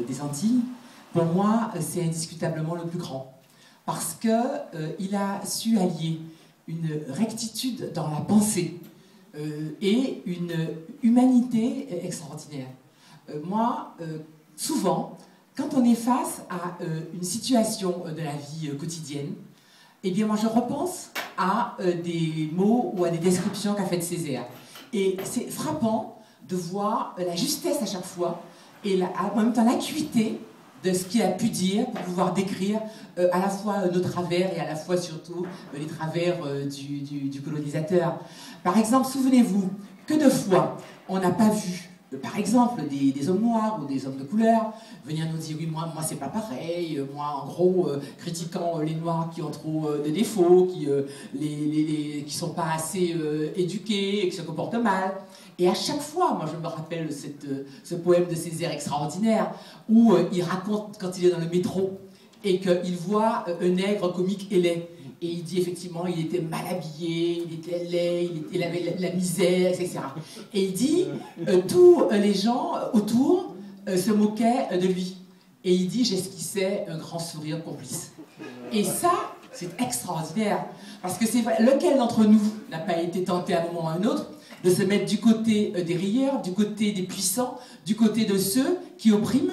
des Antilles, pour moi, c'est indiscutablement le plus grand. Parce qu'il a su allier une rectitude dans la pensée et une humanité extraordinaire. Moi, souvent, quand on est face à une situation de la vie quotidienne, eh bien moi je repense à des mots ou à des descriptions qu'a faites Césaire. Et c'est frappant de voir la justesse à chaque fois et en même temps l'acuité de ce qu'il a pu dire pour pouvoir décrire à la fois nos travers et à la fois surtout les travers du colonisateur. Par exemple, souvenez-vous que de fois on n'a pas vu, par exemple, des hommes noirs ou des hommes de couleur venir nous dire oui, moi c'est pas pareil, moi en gros critiquant les noirs qui ont trop de défauts, qui sont pas assez éduqués et qui se comportent mal. Et à chaque fois, moi je me rappelle ce poème de Césaire extraordinaire où il raconte quand il est dans le métro et qu'il voit un nègre comique et laid. Et il dit effectivement, il était mal habillé, il était laid, il avait la misère, etc. Et il dit, tous les gens autour se moquaient de lui. Et il dit, j'esquissais un grand sourire complice. Et ça, c'est extraordinaire. Parce que c'est vrai, lequel d'entre nous n'a pas été tenté à un moment ou à un autre de se mettre du côté des rieurs, du côté des puissants, du côté de ceux qui oppriment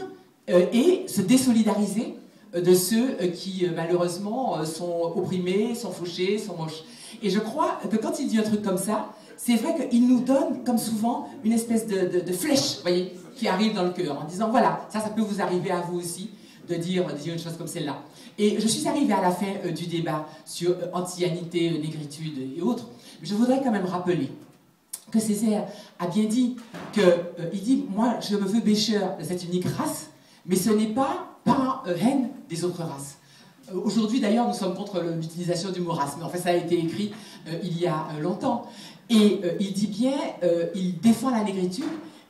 et se désolidariser de ceux qui malheureusement sont opprimés, sont fauchés, sont moches. Et je crois que quand il dit un truc comme ça, c'est vrai qu'il nous donne, comme souvent, une espèce de flèche, voyez, qui arrive dans le cœur, en disant voilà, ça peut vous arriver à vous aussi, de dire une chose comme celle-là. Et je suis arrivée à la fin du débat sur antianité, négritude et autres, mais je voudrais quand même rappeler que Césaire a bien dit il dit, moi je me veux bêcheur de cette unique race, mais ce n'est pas par haine des autres races. Aujourd'hui d'ailleurs nous sommes contre l'utilisation du mot race, mais en fait ça a été écrit il y a longtemps. Et il dit bien, il défend la négritude,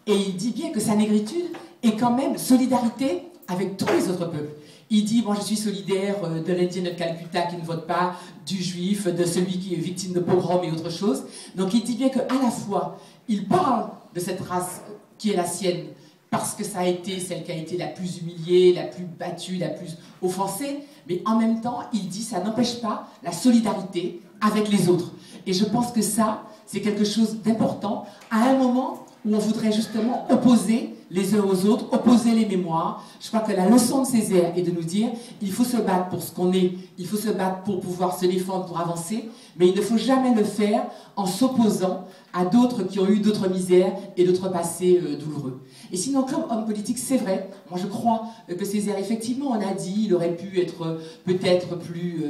et il dit bien que sa négritude est quand même solidarité avec tous les autres peuples. Il dit, moi je suis solidaire de l'Indien de Calcutta qui ne vote pas, du juif, de celui qui est victime de pogroms et autre chose. Donc il dit bien qu'à la fois, il parle de cette race qui est la sienne, parce que ça a été celle qui a été la plus humiliée, la plus battue, la plus offensée, mais en même temps, il dit, ça n'empêche pas la solidarité avec les autres. Et je pense que ça, c'est quelque chose d'important, à un moment où on voudrait justement opposer les uns aux autres, opposer les mémoires. Je crois que la leçon de Césaire est de nous dire il faut se battre pour ce qu'on est, il faut se battre pour pouvoir se défendre, pour avancer, mais il ne faut jamais le faire en s'opposant à d'autres qui ont eu d'autres misères et d'autres passés douloureux. Et sinon, comme homme politique, c'est vrai, moi je crois que Césaire, effectivement, on a dit, il aurait pu être peut-être plus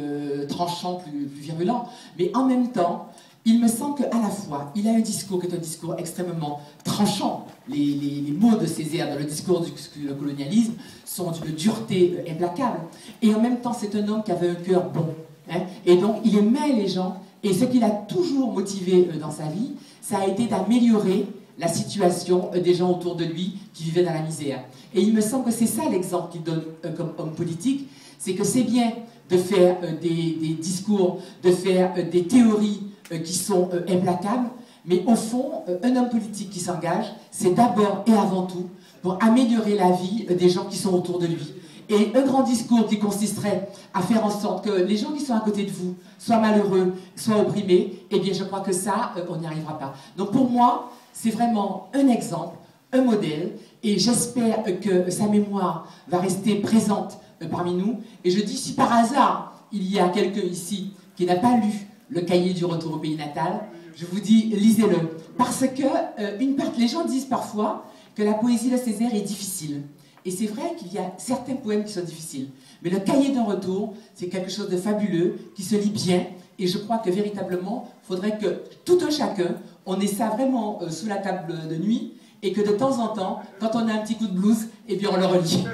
tranchant, plus virulent, mais en même temps, il me semble qu'à la fois, il a un discours qui est un discours extrêmement tranchant. Les mots de Césaire dans le discours du colonialisme sont d'une dureté implacable. Et en même temps, c'est un homme qui avait un cœur bon. Hein, et donc, il aimait les gens. Et ce qu'il a toujours motivé dans sa vie, ça a été d'améliorer la situation des gens autour de lui qui vivaient dans la misère. Et il me semble que c'est ça l'exemple qu'il donne comme homme politique, c'est que c'est bien de faire des discours, de faire des théories qui sont implacables, mais au fond, un homme politique qui s'engage, c'est d'abord et avant tout pour améliorer la vie des gens qui sont autour de lui. Et un grand discours qui consisterait à faire en sorte que les gens qui sont à côté de vous soient malheureux, soient opprimés, eh bien je crois que ça, on n'y arrivera pas. Donc pour moi, c'est vraiment un exemple, un modèle, et j'espère que sa mémoire va rester présente parmi nous. Et je dis, si par hasard, il y a quelqu'un ici qui n'a pas lu le cahier du retour au pays natal, je vous dis, lisez-le. Parce que les gens disent parfois que la poésie de Césaire est difficile. Et c'est vrai qu'il y a certains poèmes qui sont difficiles. Mais le cahier d'un retour, c'est quelque chose de fabuleux, qui se lit bien. Et je crois que véritablement, il faudrait que tout un chacun, on ait ça vraiment sous la table de nuit, et que de temps en temps, quand on a un petit coup de blues, eh bien on le relit.